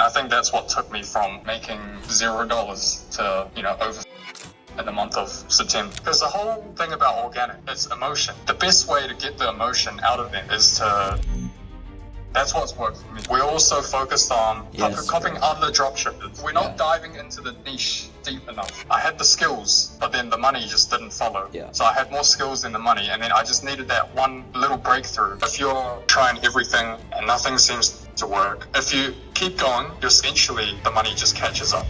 I think that's what took me from making $0 to, over in the month of September. Because the whole thing about organic, it's emotion. The best way to get the emotion out of them is that's what's worked for me. We're also focused on copying other dropshippers. We're not diving into the niche deep enough. I had the skills, but then the money just didn't follow. So I had more skills than the money, and then I just needed that one little breakthrough. If you're trying everything and nothing seems to work, if you keep going, eventually the money just catches up.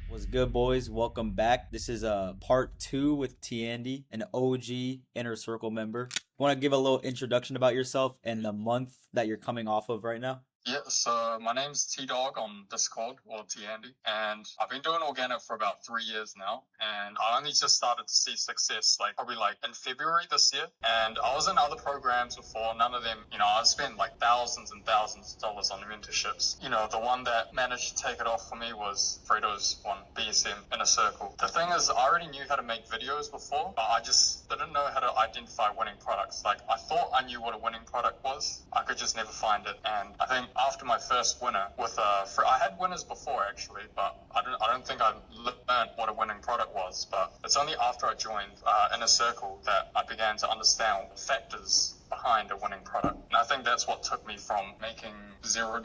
What's good, boys? Welcome back. This is part 2 with T Andy, an OG Inner Circle member. Want to give a little introduction about yourself and the month that you're coming off of right now? Yeah, so my name's T-Dog on Discord, or T-Andy, and I've been doing organic for about 3 years now, and I only just started to see success, probably in February this year, and I was in other programs before, none of them, I spent thousands and thousands of dollars on mentorships. The one that managed to take it off for me was Fredo's one, BSM, Inner Circle. The thing is, I already knew how to make videos before, but I just didn't know how to identify winning products. I thought I knew what a winning product was, I could just never find it, and I think after my first winner with I had winners before actually, but I don't think I learned what a winning product was. But it's only after I joined Inner Circle that I began to understand the factors behind a winning product. And I think that's what took me from making $0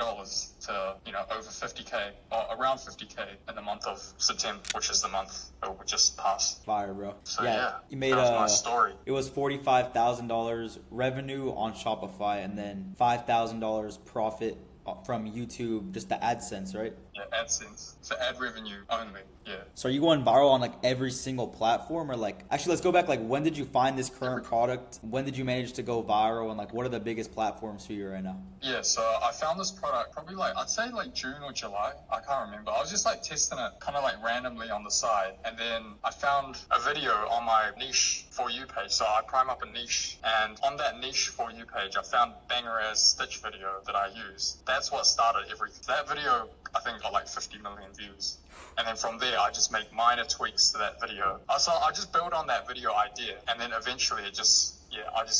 to, over 50K or around 50K in the month of September, which is the month that we just passed. Fire, bro. So yeah, you made that was my story. It was $45,000 revenue on Shopify and then $5,000 profit from YouTube, just the AdSense, right? Yeah, AdSense. So ad revenue only. Yeah. So are you going viral on every single platform, or actually let's go back, when did you find this current product? When did you manage to go viral, and what are the biggest platforms for you right now? Yeah, so I found this product probably I'd say June or July. I can't remember. I was just testing it kind of randomly on the side, and then I found a video on my niche For You page. So I prime up a niche, and on that niche For You page, I found banger ass stitch video that I use. That's what started everything. That video I think got 50 million views. And then from there, I just make minor tweaks to that video. So I just build on that video idea, and then eventually I just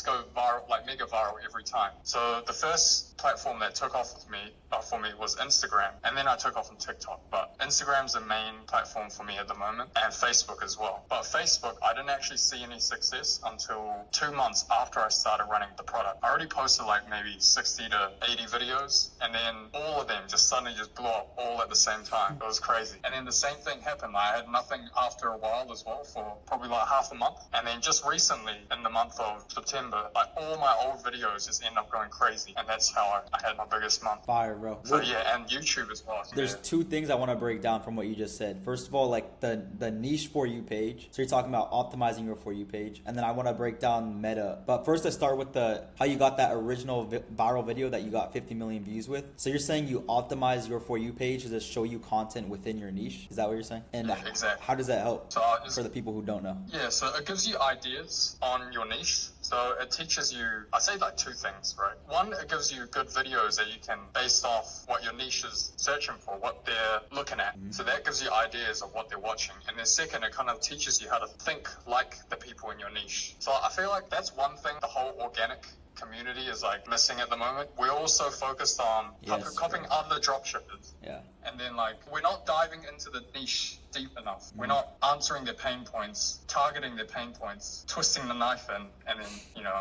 go viral, mega viral every time. So the first platform that took off for me was Instagram, and then I took off on TikTok. But Instagram's the main platform for me at the moment, and Facebook as well. But Facebook, I didn't actually see any success until 2 months after I started running the product. I already posted maybe 60 to 80 videos, and then all of them just suddenly blew up all at the same time. It was crazy. And then the same thing happened. I had nothing after a while as well for probably half a month. And then just recently, in the month of September, all my old videos just end up going crazy, and that's how I had my biggest month. Fire, bro. So yeah, and YouTube as well. There's two things I want to break down from what you just said. First of all, the niche For You page. So you're talking about optimizing your For You page, and then I want to break down Meta. But first, let's start with how you got that original viral video that you got 50 million views with. So you're saying you optimize your For You page to just show you content within your niche. Is that what you're saying? And yeah, exactly. How does that help for the people who don't know? Yeah, so it gives you ideas on your niche. So it teaches you, I say two things, right? One, it gives you good videos that you can, based off what your niche is searching for, what they're looking at. So that gives you ideas of what they're watching. And then second, it kind of teaches you how to think like the people in your niche. So I feel that's one thing the whole organic community is missing at the moment. We're also focused on copying other dropshippers. Yeah. And then we're not diving into the niche deep enough. We're not answering their pain points, targeting their pain points, twisting the knife in, and then,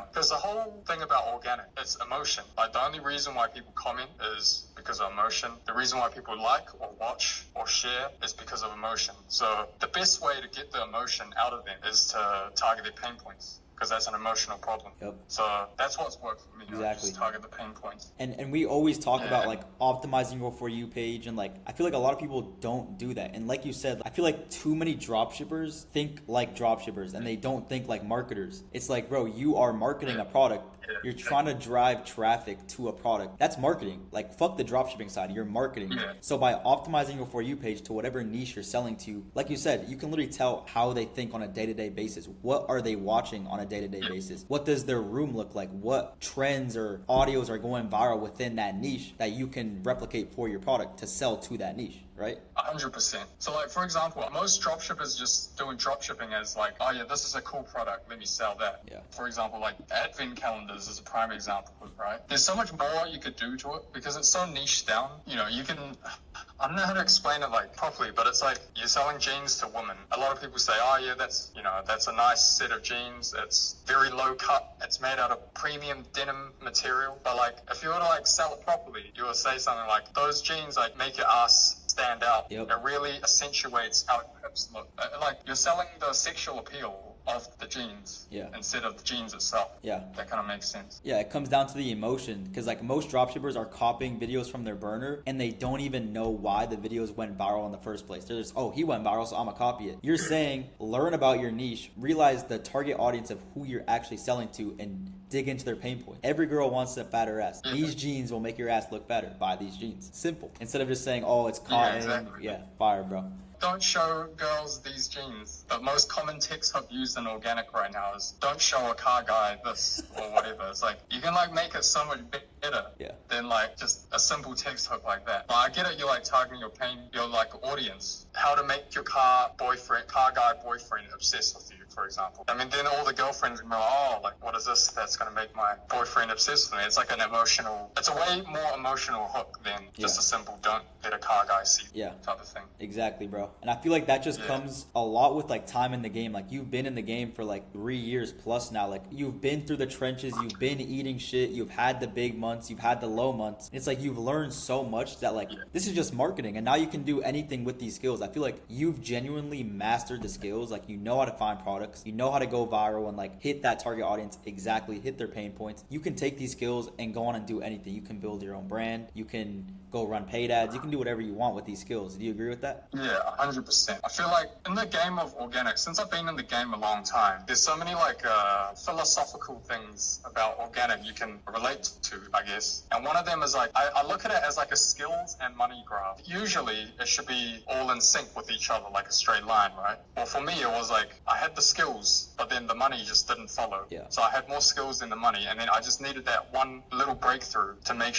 because the whole thing about organic, it's emotion. The only reason why people comment is because of emotion. The reason why people like or watch or share is because of emotion. So the best way to get the emotion out of them is to target their pain points, because that's an emotional problem. Yep. So that's what's worked for me. Exactly. Just target the pain points. And we always talk about optimizing your For You page, and I feel a lot of people don't do that. And like you said, I feel too many dropshippers think like dropshippers, and they don't think like marketers. It's bro, you are marketing a product. You're trying to drive traffic to a product. That's marketing. Fuck the dropshipping side. You're marketing. Yeah. So by optimizing your For You page to whatever niche you're selling to, like you said, you can literally tell how they think on a day-to-day basis. What are they watching on a day-to-day basis? What does their room look like? What trends or audios are going viral within that niche that you can replicate for your product to sell to that niche, right? 100%. So for example, most dropshippers just doing dropshipping as oh yeah, this is a cool product, let me sell that. Yeah. For example, advent calendars is a prime example, right? There's so much more you could do to it because it's so niche down. You can I don't know how to explain it like properly, but it's like you're selling jeans to women. A lot of people say, oh yeah, that's a nice set of jeans. It's very low cut. It's made out of premium denim material. But like if you were to like sell it properly, you would say something like, those jeans like make your ass stand out. Yep. It really accentuates how your hips look. Like you're selling the sexual appeal of the jeans instead of the jeans itself. Yeah. That kind of makes sense. Yeah, it comes down to the emotion, because like most dropshippers are copying videos from their burner and they don't even know why the videos went viral in the first place. They're just, oh, he went viral, so I'm gonna copy it. You're saying learn about your niche, realize the target audience of who you're actually selling to, and dig into their pain point. Every girl wants a fatter ass. These jeans will make your ass look better. Buy these jeans. Simple. Instead of just saying, oh, it's cotton. Yeah, exactly. Yeah, fire, bro. Don't show girls these jeans. The most common text I've used in organic right now is, don't show a car guy this or whatever. It's like, you can like make it so much better than like just a simple text hook like that. But I get it, you're like targeting your like audience. How to make your car guy boyfriend obsessed with you, for example. I mean, then all the girlfriends will be like, oh, like what is this that's gonna make my boyfriend obsessed with me? It's like it's a way more emotional hook than just a simple don't let a car guy see type of thing. Exactly, bro. And I feel like that just comes a lot with like time in the game. Like you've been in the game for like 3 years plus now. Like you've been through the trenches, you've been eating shit, you've had the big months, you've had the low months. It's like you've learned so much that like this is just marketing, and now you can do anything with these skills. I feel like you've genuinely mastered the skills. Like you know how to find products, you know how to go viral and like hit that target audience exactly, hit their pain points. You can take these skills and go on and do anything. You can build your own brand, you can go run paid ads, you can do whatever you want with these skills. Do you agree with that? Yeah, 100%. I feel like in the game of organic, since I've been in the game a long time, there's so many like philosophical things about organic you can relate to, I guess. And one of them is like, I look at it as like a skills and money graph. Usually it should be all in sync with each other, like a straight line, right? Well, for me, it was like I had the skills, but then the money just didn't follow. Yeah. So I had more skills than the money, and then I just needed that one little breakthrough to make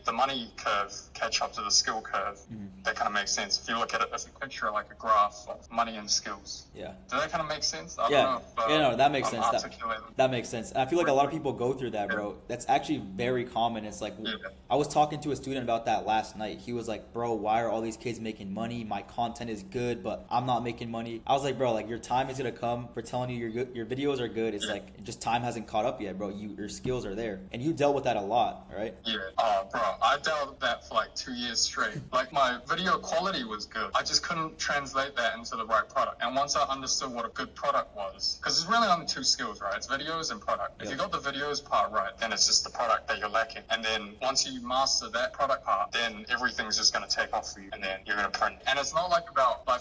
the money curve catch up to the skill curve. That kind of makes sense. If you look at it as a picture, like a graph of money and skills. Yeah. Does that kind of make sense? I Yeah. don't know if, No, that makes sense. articulating. That makes sense. And I feel like a lot of people go through that, bro. That's actually very common. It's like, I was talking to a student about that last night. He was like, bro, why are all these kids making money? My content is good, but I'm not making money. I was like, bro, like your time is going to come for telling you your videos are good. It's like, just time hasn't caught up yet, bro. Your skills are there. And you dealt with that a lot, right? Yeah. Bro, I dealt with that for like 2 years straight. Like my video quality was good. I just couldn't translate that into the right product. And once I understood what a good product was, because it's really only 2 skills, right? It's videos and product. If you got the videos part right, then it's just the product that you're lacking. And then once you master that product part, then everything's just going to take off for you, and then you're going to print. And it's not like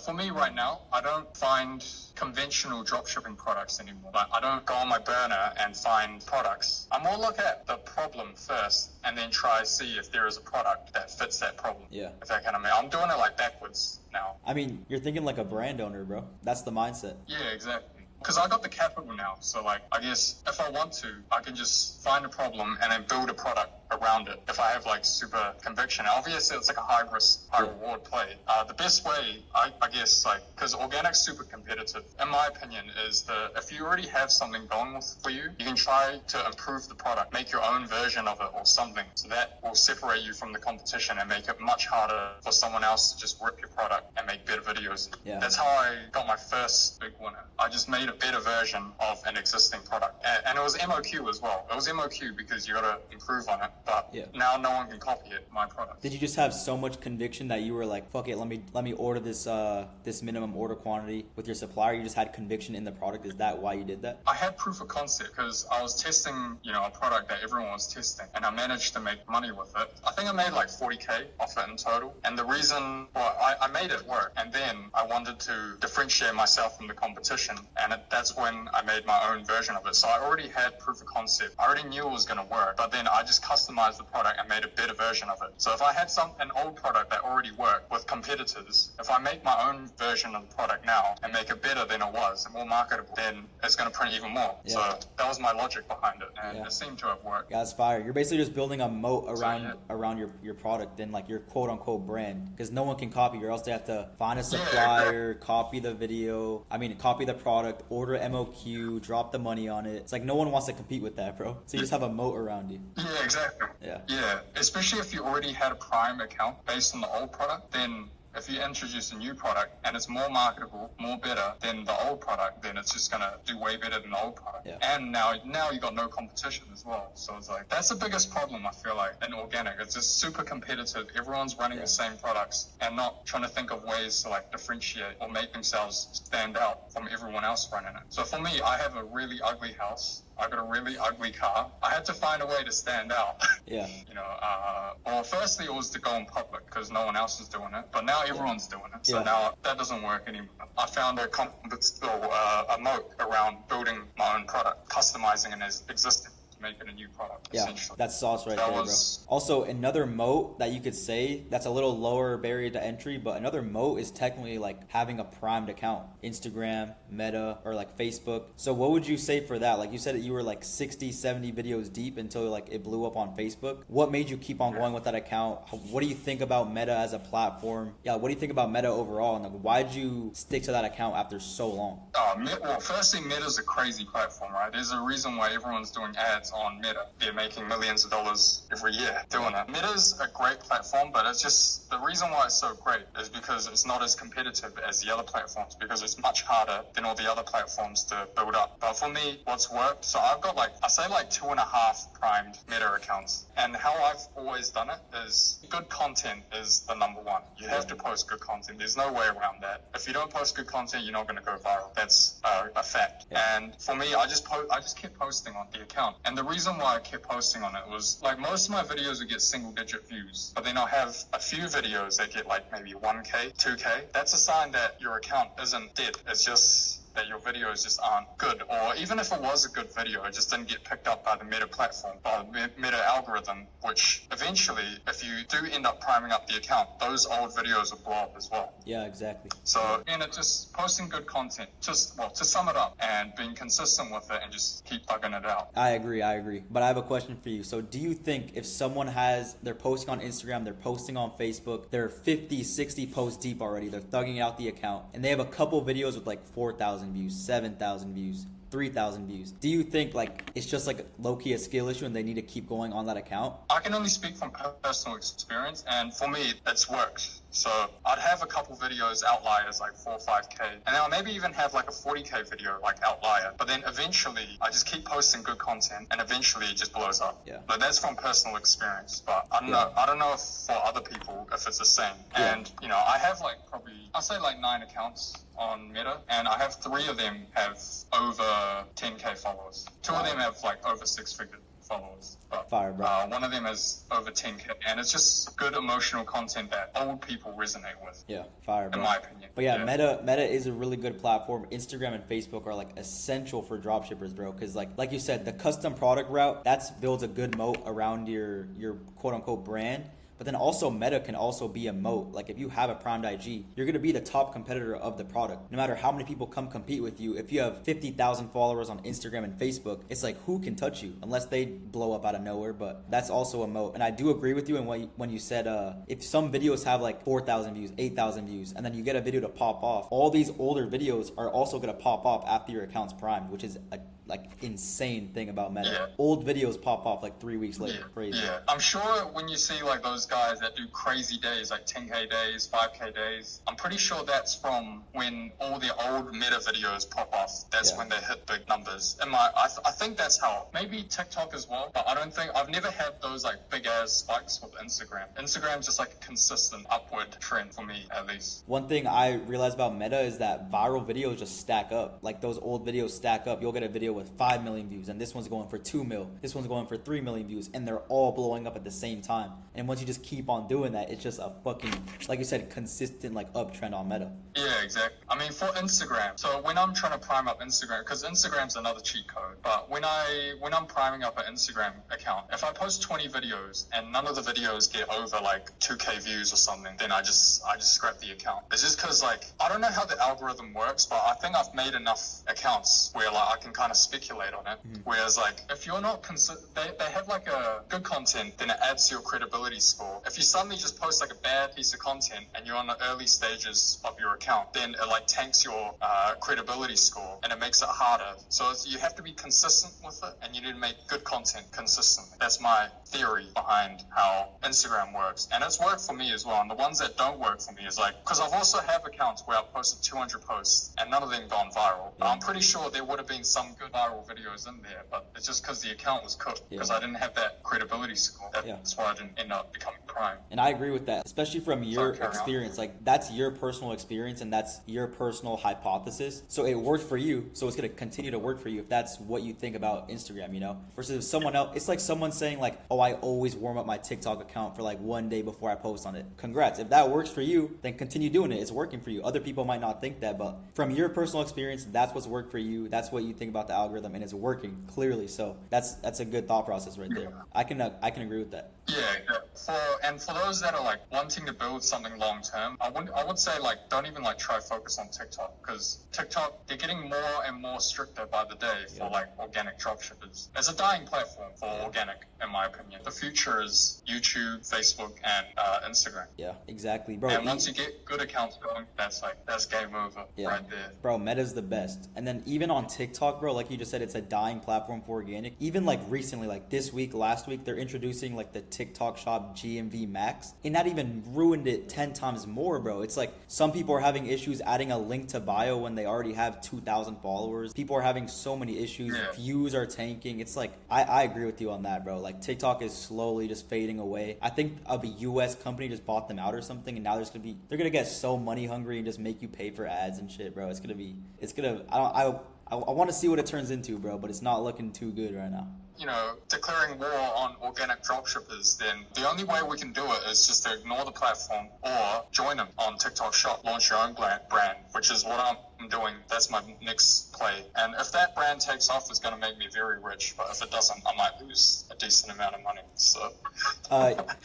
for me right now, I don't find conventional dropshipping products anymore. Like I don't go on my burner and find products. I more look at the problem first and then try to see if there is a product that fits that problem. Yeah. If that kind of I'm doing it like backwards now. I mean, you're thinking like a brand owner, bro. That's the mindset. Yeah, exactly. Because I got the capital now, so like I guess if I want to, I can just find a problem and then build a product around it. If I have like super conviction, obviously it's like a high risk, high reward play. The best way, I guess, like because organic's super competitive. In my opinion, is if you already have something going for you, you can try to improve the product, make your own version of it or something. So that will separate you from the competition and make it much harder for someone else to just rip your product and make better videos. Yeah. That's how I got my first big winner. I just made a better version of an existing product, and it was MOQ as well. It was MOQ because you got to improve on it, but now no one can copy it. My product. Did you just have so much conviction that you were like, fuck it, let me order this minimum order quantity with your supplier? You just had conviction in the product. Is that why you did that? I had proof of concept because I was testing, a product that everyone was testing, and I managed to make money with it. I think I made like 40K off it in total, and the reason, I made it work, and then I wanted to differentiate myself from the competition, and that's when I made my own version of it. So I already had proof of concept. I already knew it was going to work, but then I just customized the product and made a better version of it. So if I had an old product that already worked with competitors, if I make my own version of the product now and make it better than it was and more marketable, then it's going to print even more. Yeah. So that was my logic behind it, and it seemed to have worked. Yeah, that's fire. You're basically just building a moat around your product and like your quote unquote brand, because no one can copy you, or else they have to find a supplier, copy the video, copy the product, order MOQ, drop the money on it. It's like no one wants to compete with that, bro. So you just have a moat around you. Yeah, exactly. Yeah, especially if you already had a Prime account based on the old product, then if you introduce a new product and it's more marketable, more better than the old product, then it's just gonna do way better than the old product. Yeah. And now you got no competition as well. So it's like that's the biggest problem I feel like in organic. It's just super competitive. Everyone's running the same products and not trying to think of ways to like differentiate or make themselves stand out from everyone else running it. So for me, I have a really ugly house. I got a really ugly car. I had to find a way to stand out. Yeah. Well, firstly, it was to go in public because no one else is doing it. But now everyone's doing it. So now that doesn't work anymore. I found a moat around building my own product, customizing an existing. Making a new product. Yeah, that's sauce right there, bro. Also, another moat that you could say that's a little lower barrier to entry, but another moat is technically like having a primed account, Instagram, Meta, or like Facebook. So what would you say for that? Like you said that you were like 60, 70 videos deep until like it blew up on Facebook. What made you keep on going with that account? What do you think about Meta as a platform? Yeah, what do you think about Meta overall? And like, why did you stick to that account after so long? Well, firstly, Meta's a crazy platform, right? There's a reason why everyone's doing ads on Meta. They're making millions of dollars every year doing it. Meta's a great platform, but it's just the reason why it's so great is because it's not as competitive as the other platforms, because it's much harder than all the other platforms to build up. But for me, what's worked, so I've got I say 2.5 primed Meta accounts. And how I've always done it is good content is the number one. You have to post good content. There's no way around that. If you don't post good content, you're not going to go viral. That's a fact. Yeah. And for me, I just kept posting on the account. And the reason why I kept posting on it was like most of my videos would get single digit views, but then I'll have a few videos that get like maybe 1K, 2K. That's a sign that your account isn't dead. It's just that your videos just aren't good. Or even if it was a good video, it just didn't get picked up by the Meta platform, by the Meta algorithm, which eventually, if you do end up priming up the account, those old videos will blow up as well. Yeah, exactly. So, again, it's just posting good content, to sum it up, and being consistent with it and just keep thugging it out. I agree. But I have a question for you. So do you think if someone they're posting on Instagram, they're posting on Facebook, they're 50, 60 posts deep already, they're thugging out the account, and they have a couple videos with like 4,000 views, 7,000 views, 3,000 views. Do you think like it's just like low-key a skill issue and they need to keep going on that account? I can only speak from personal experience, and for me, it's worked. So I'd have a couple videos outliers like 4 or 5K, and then I'll maybe even have like a 40K video like outlier. But then eventually I just keep posting good content and eventually it just blows up. Yeah. But that's from personal experience. But I don't know if for other people if it's the same. Yeah. And I have I'll say 9 accounts on Meta, and I have 3 of them have over 10K followers. 2 of them have like over 6-figure followers. But Fire, bro. one of them has over 10K, and it's just good emotional content that old people resonate with. Yeah, fire, bro. In my opinion. But yeah, Meta is a really good platform. Instagram and Facebook are like essential for dropshippers, bro. Because like you said, the custom product route builds a good moat around your quote unquote brand. But then also Meta can also be a moat. Like if you have a primed IG, you're going to be the top competitor of the product. No matter how many people come compete with you, if you have 50,000 followers on Instagram and Facebook, it's like who can touch you unless they blow up out of nowhere. But that's also a moat. And I do agree with you when you said if some videos have like 4,000 views, 8,000 views, and then you get a video to pop off, all these older videos are also going to pop off after your account's primed, which is a insane thing about Meta. Yeah. Old videos pop off like 3 weeks later. Crazy. Yeah, I'm sure when you see like those guys that do crazy days, like 10K days, 5K days, I'm pretty sure that's from when all the old Meta videos pop off. That's when they hit big numbers. And I think that's how. Maybe TikTok as well, but I've never had those like big ass spikes with Instagram. Instagram's just like a consistent upward trend for me, at least. One thing I realized about Meta is that viral videos just stack up. Like those old videos stack up. You'll get a video with 5 million views, and this one's going for 2 mil. This one's going for 3 million views, and they're all blowing up at the same time. And once you just keep on doing that, it's just a fucking, like you said, consistent like uptrend on Meta. Yeah, exactly. I mean, for Instagram, so when I'm trying to prime up Instagram, because Instagram's another cheat code, but when I'm priming up an Instagram account, if I post 20 videos and none of the videos get over like 2K views or something, then I just scrap the account. It's just because like I don't know how the algorithm works, but I think I've made enough accounts where like I can kind of speculate on it. Whereas like if you're not they have like a good content, then it adds to your credibility score. If you suddenly just post like a bad piece of content and you're on the early stages of your account, then it like tanks your credibility score and it makes it harder. So you have to be consistent with it, and you need to make good content consistently. That's my theory behind how Instagram works, and it's worked for me as well. And the ones that don't work for me is like, because I've also have accounts where I've posted 200 posts and none of them gone viral. I'm pretty sure there would have been some good viral videos in there, but it's just because the account was cooked, because I didn't have that credibility score. That's why I didn't end up becoming prime. And I agree with that, especially from your experience. Like, that's your personal experience and that's your personal hypothesis. So it worked for you, so it's going to continue to work for you if that's what you think about Instagram, you know? Versus someone else, it's like someone saying like, oh, I always warm up my TikTok account for like one day before I post on it. Congrats. If that works for you, then continue doing it. It's working for you. Other people might not think that, but from your personal experience, that's what's worked for you. That's what you think about the algorithm, and it's working clearly. So that's a good thought process right there. I can agree with that. Yeah. For those that are like wanting to build something long term, I would say like don't even like try focus on TikTok, because TikTok, they're getting more and more stricter by the day for like organic dropshippers. It's a dying platform for organic, in my opinion. The future is YouTube, Facebook, and Instagram. Yeah, exactly, bro. And once you get good accounts going, that's game over right there. Bro, Meta's the best. And then even on TikTok, bro, like you just said, it's a dying platform for organic. Even like recently, like this week, last week, they're introducing like the TikTok shop GMV max, and that even ruined it 10 times more, bro. It's like some people are having issues adding a link to bio when they already have 2,000 followers. People are having so many issues. Views are tanking. It's like, I agree with you on that, bro. Like TikTok is slowly just fading away. I think a US company just bought them out or something, and now they're gonna get so money hungry and just make you pay for ads and shit, bro. I want to see what it turns into, bro, but it's not looking too good right now. You know, declaring war on organic dropshippers, then the only way we can do it is just to ignore the platform or join them on TikTok Shop, launch your own brand, which is what I'm doing. That's my next play. And if that brand takes off, it's going to make me very rich. But if it doesn't, I might lose a decent amount of money. So,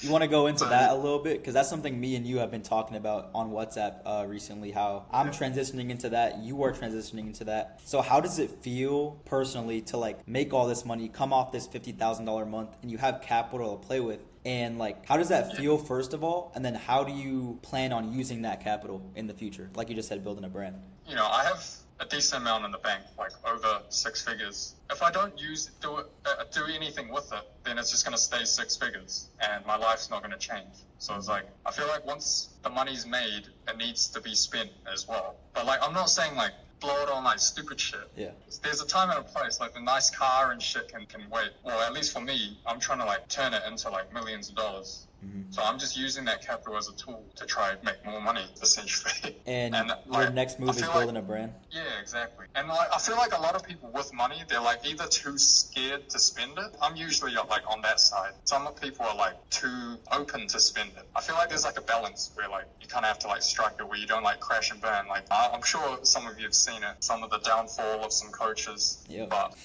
you want to go into that a little bit? Because that's something me and you have been talking about on WhatsApp recently, how I'm transitioning into that. You are transitioning into that. So how does it feel personally to like make all this money, come off this $50,000 a month, and you have capital to play with? And like, how does that feel, first of all? And then how do you plan on using that capital in the future? Like you just said, building a brand. You know, I have a decent amount in the bank, like over 6 figures. If I don't do anything with it, then it's just going to stay 6 figures and my life's not going to change. So it's like, I feel like once the money's made, it needs to be spent as well. But like, I'm not saying like blow it on like stupid shit. Yeah. There's a time and a place. Like the nice car and shit can wait. Well, at least for me, I'm trying to like turn it into like millions of dollars. So I'm just using that capital as a tool to try and make more money, essentially. And your next move is building a brand? Yeah, exactly. And like, I feel like a lot of people with money, they're like either too scared to spend it. I'm usually like on that side. Some people are like too open to spend it. I feel like there's like a balance where like you kind of have to like strike it where you don't like crash and burn. Like I'm sure some of you have seen it, some of the downfall of some coaches. Yeah. But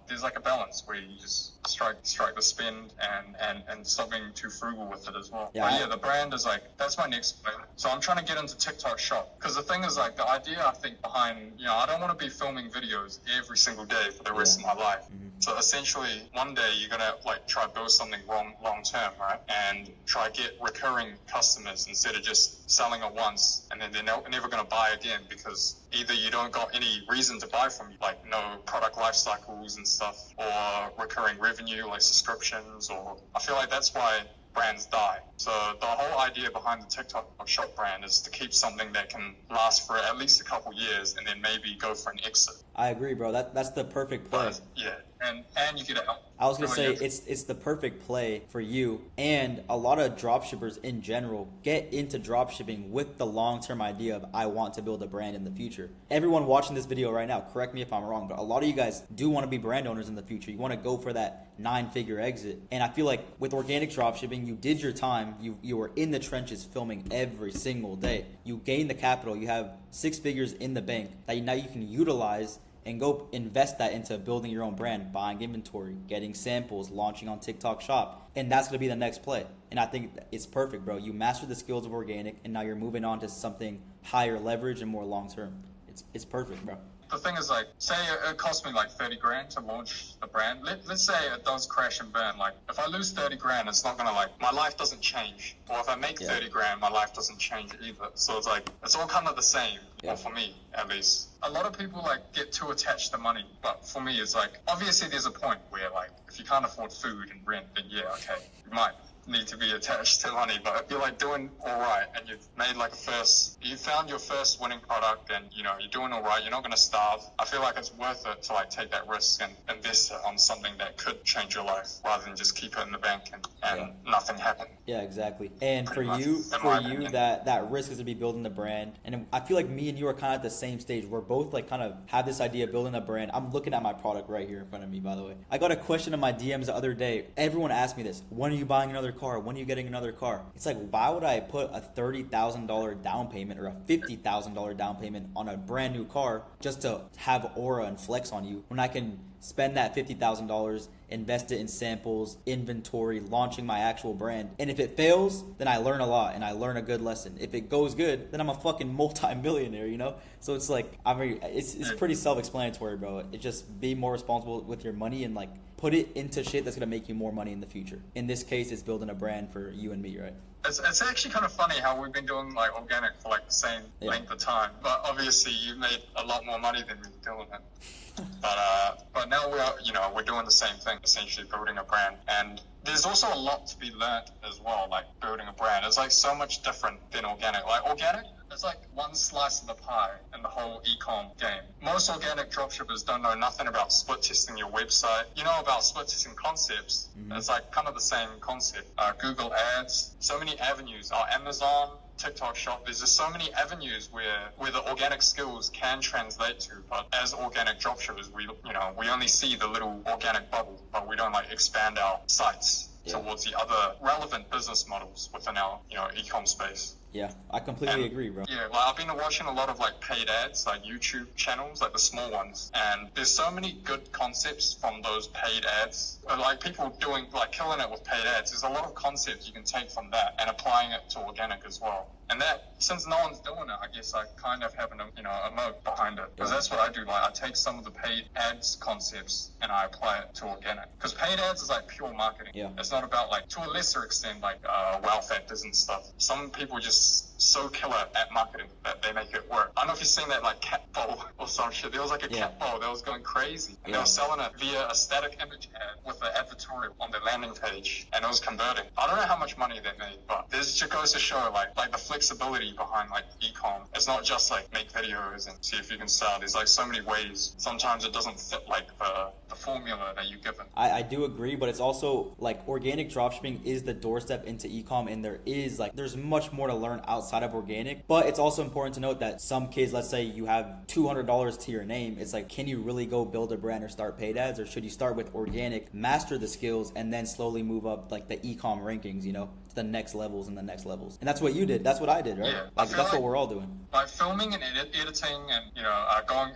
there's like a balance where you just strike the spend and stop being too frugal with it as well. Yeah. But yeah, the brand is like, that's my next plan. So I'm trying to get into TikTok Shop, because the thing is like, the idea I think behind, you know, I don't want to be filming videos every single day for the rest of my life. So essentially one day you're gonna like try build something long term, right? And try get recurring customers instead of just selling it once and then they're never gonna buy again, because either you don't got any reason to buy from you, like no product life cycles and stuff, or recurring revenue like subscriptions, or I feel like that's why brands die. So the whole idea behind the TikTok Shop brand is to keep something that can last for at least a couple years and then maybe go for an exit. I agree, bro. That's the perfect play. Yeah, and you get out. I was gonna say it's the perfect play for you, and a lot of dropshippers in general get into dropshipping with the long-term idea of I want to build a brand in the future. Everyone watching this video right now, correct me if I'm wrong, but a lot of you guys do want to be brand owners in the future. You want to go for that 9-figure exit, and I feel like with organic dropshipping, you did your time. You were in the trenches filming every single day. You gained the capital. You have 6 figures in the bank that now you can utilize and go invest that into building your own brand, buying inventory, getting samples, launching on TikTok Shop. And that's going to be the next play. And I think it's perfect, bro. You mastered the skills of organic, and now you're moving on to something higher leverage and more long-term. It's perfect, bro. the thing is like, say it cost me like 30 grand to launch the brand. Let's say it does crash and burn. Like if I lose 30 grand, it's not gonna like, my life doesn't change. Or if I make 30 grand, my life doesn't change either. So it's like, it's all kind of the same. Well, for me, at least. A lot of people like get too attached to money, but for me, it's like, obviously there's a point where like, if you can't afford food and rent, then yeah, okay, you might need to be attached to money. But if you're like doing all right and you've made like you found your first winning product and you know you're doing all right, you're not going to starve, I feel like it's worth it to like take that risk and invest it on something that could change your life rather than just keep it in the bank and nothing happen. Yeah, exactly. And for you, that risk is to be building the brand. And I feel like me and you are kind of at the same stage. We're both like kind of have this idea of building a brand. I'm looking at my product right here in front of me, by the way. I got a question in my DMs the other day. Everyone asked me this: when are you buying another car? When are you getting another car? It's like, why would I put a $30,000 down payment or a $50,000 down payment on a brand new car just to have aura and flex on you when I can spend that $50,000, invest it in samples, inventory, launching my actual brand? And if it fails, then I learn a lot and I learn a good lesson. If it goes good, then I'm a fucking multi-millionaire, you know? So it's like, it's pretty self-explanatory, bro. It just be more responsible with your money and like put it into shit that's gonna make you more money in the future. In this case, it's building a brand for you and me, right? It's actually kind of funny how we've been doing like organic for like the same length of time, but obviously you made a lot more money than me doing it. But now we're doing the same thing, essentially building a brand. And there's also a lot to be learned as well, like building a brand. It's like so much different than organic. Like organic, it's like one slice of the pie in the whole e-com game. Most organic dropshippers don't know nothing about split testing your website. You know about split testing concepts. Mm-hmm. It's like kind of the same concept. Google Ads, so many avenues. Amazon, TikTok Shop, there's just so many avenues where the organic skills can translate to. But as organic dropshippers, we only see the little organic bubble, but we don't like expand our sights towards the other relevant business models within our e-com space. Yeah, I completely agree, bro. Yeah, like I've been watching a lot of like paid ads, like YouTube channels, like the small ones, and there's so many good concepts from those paid ads. Like people doing like killing it with paid ads. There's a lot of concepts you can take from that and applying it to organic as well. And that, since no one's doing it, I guess I kind of have a moat behind it. Because that's what I do. Like I take some of the paid ads concepts and I apply it to organic. Because paid ads is like pure marketing. Yeah. It's not about like, to a lesser extent, like wow factors and stuff. Some people just so killer at marketing that they make it work. I don't know if you've seen that like cat bowl or some shit. There was like a cat bowl that was going crazy. And they were selling it via a static image ad with the advertorial on their landing page. And it was converting. I don't know how much money they made, but this just goes to show like the flexibility behind like e-com. It's not just like make videos and see if you can sell. There's like so many ways. Sometimes it doesn't fit like the formula that you're given. I do agree, but it's also like organic dropshipping is the doorstep into e-com, and there's much more to learn outside of organic. But it's also important to note that some kids, let's say you have $200 to your name, it's like, can you really go build a brand or start paid ads, or should you start with organic, master the skills, and then slowly move up like the e-com rankings, to the next levels and the next levels? And that's what you did. That's what I did, right? Yeah, that's what we're all doing. Like filming and editing and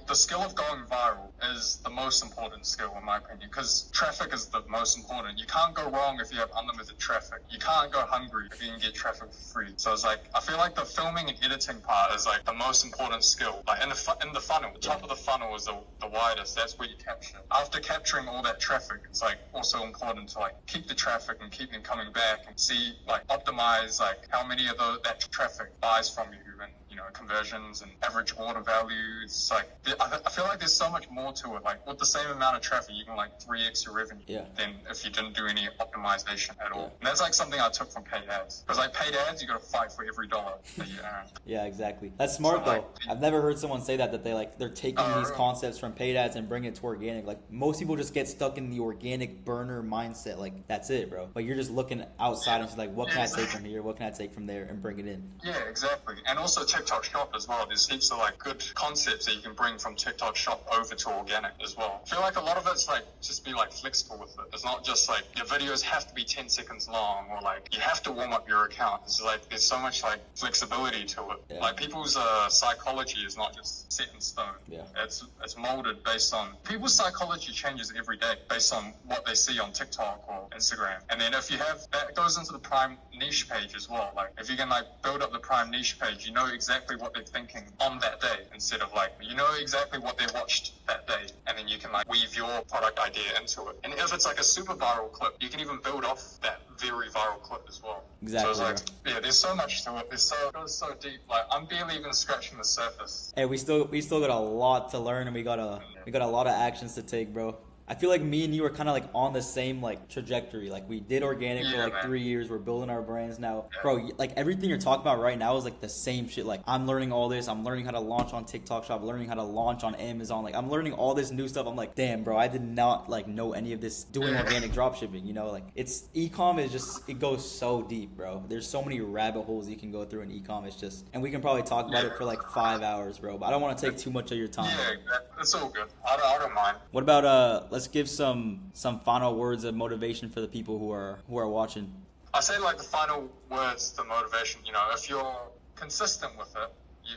the skill of going viral is the most important skill in my opinion, because traffic is the most important. You can't go wrong if you have unlimited traffic. You can't go hungry if you can get traffic for free. So it's like, I feel like the filming and editing part is like the most important skill. Like in the funnel, the top of the funnel is the widest. That's where you capture. After capturing all that traffic, it's like also important to like keep the traffic and keep them coming back and see like optimize like how many of that traffic buys from you and conversions and average order values. It's like I feel like there's so much more to it. Like with the same amount of traffic, you can like 3x your revenue than if you didn't do any optimization at all. And that's like something I took from paid ads. Because like paid ads, you got to fight for every dollar that you earn. Yeah, exactly. That's smart though. I've never heard someone say that they're taking these concepts from paid ads and bringing it to organic. Like most people just get stuck in the organic burner mindset. Like that's it, bro. But you're just looking outside and just like, what can I take from here? What can I take from there and bring it in? Yeah, exactly. And also TikTok Shop as well. There's heaps of like good concepts that you can bring from TikTok Shop over to organic as well. I feel like a lot of it's like just be like flexible with it. It's not just like your videos have to be 10 seconds long or like you have to warm up your account. It's like there's so much like flexibility to it. Yeah. Like people's psychology is not just set in stone. Yeah. It's molded based on people's psychology changes every day based on what they see on TikTok or Instagram. And then if you have that goes into the prime niche page as well. Like if you can like build up the prime niche page, you know exactly exactly what they're thinking on that day, instead of like, you know exactly what they watched that day, and then you can like weave your product idea into it. And if it's like a super viral clip, you can even build off that very viral clip as well. Exactly. So it's like, yeah, there's so much to it. It goes so deep. Like, I'm barely even scratching the surface. Hey, we still got a lot to learn, and we got a lot of actions to take, bro. I feel like me and you are kind of like on the same like trajectory. Like we did organic for like 3 years. We're building our brands now, bro. Like everything you're talking about right now is like the same shit. Like I'm learning all this. I'm learning how to launch on TikTok Shop. Learning how to launch on Amazon. Like I'm learning all this new stuff. I'm like, damn, bro. I did not like know any of this doing organic dropshipping. You know, like it's e-com is just it goes so deep, bro. There's so many rabbit holes you can go through in e-com. It's just, and we can probably talk about it for like 5 hours, bro. But I don't want to take too much of your time. Yeah, it's all good. I don't mind. What about let's give some final words of motivation for the people who are watching. I say like the final words to motivation, you know, if you're consistent with it,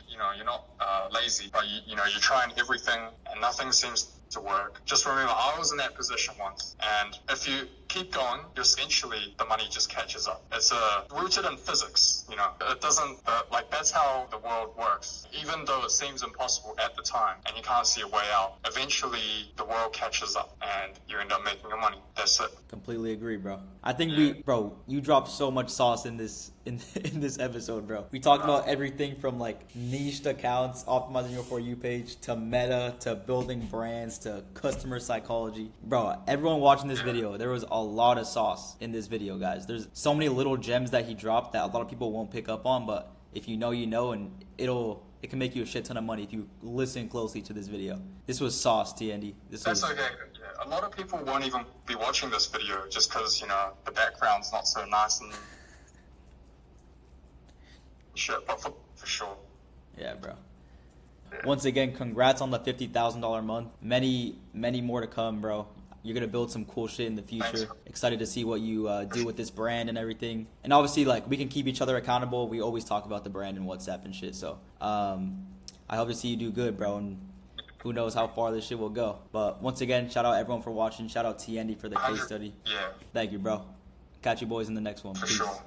you know, you're not lazy, but you know, you're trying everything and nothing seems to work. Just remember, I was in that position once, and if you keep going, eventually the money just catches up. It's rooted in physics, you know. It doesn't, like, that's how the world works. Even though it seems impossible at the time and you can't see a way out, eventually the world catches up and you end up making your money. That's it. Completely agree, bro. I think bro, you dropped so much sauce in this in this episode, bro. We talked about everything from like niched accounts, optimizing your For You page, to meta, to building brands, to customer psychology. Bro, everyone watching this video, there was a lot of sauce in this video, guys. There's so many little gems that he dropped that a lot of people won't pick up on, but if you know, you know, and it can make you a shit ton of money if you listen closely to this video. This was sauce, TND. That's okay. Yeah. A lot of people won't even be watching this video just because, you know, the background's not so nice and shit, but for sure. Yeah, bro. Once again, congrats on the $50,000 month. Many more to come, bro. You're going to build some cool shit in the future. Thanks. Excited to see what you do with this brand and everything. And obviously, like, we can keep each other accountable. We always talk about the brand in WhatsApp and shit. So, I hope to see you do good, bro. And who knows how far this shit will go. But once again, shout out everyone for watching. Shout out TND for the case study. Yeah. Thank you, bro. Catch you boys in the next one. For Peace. sure.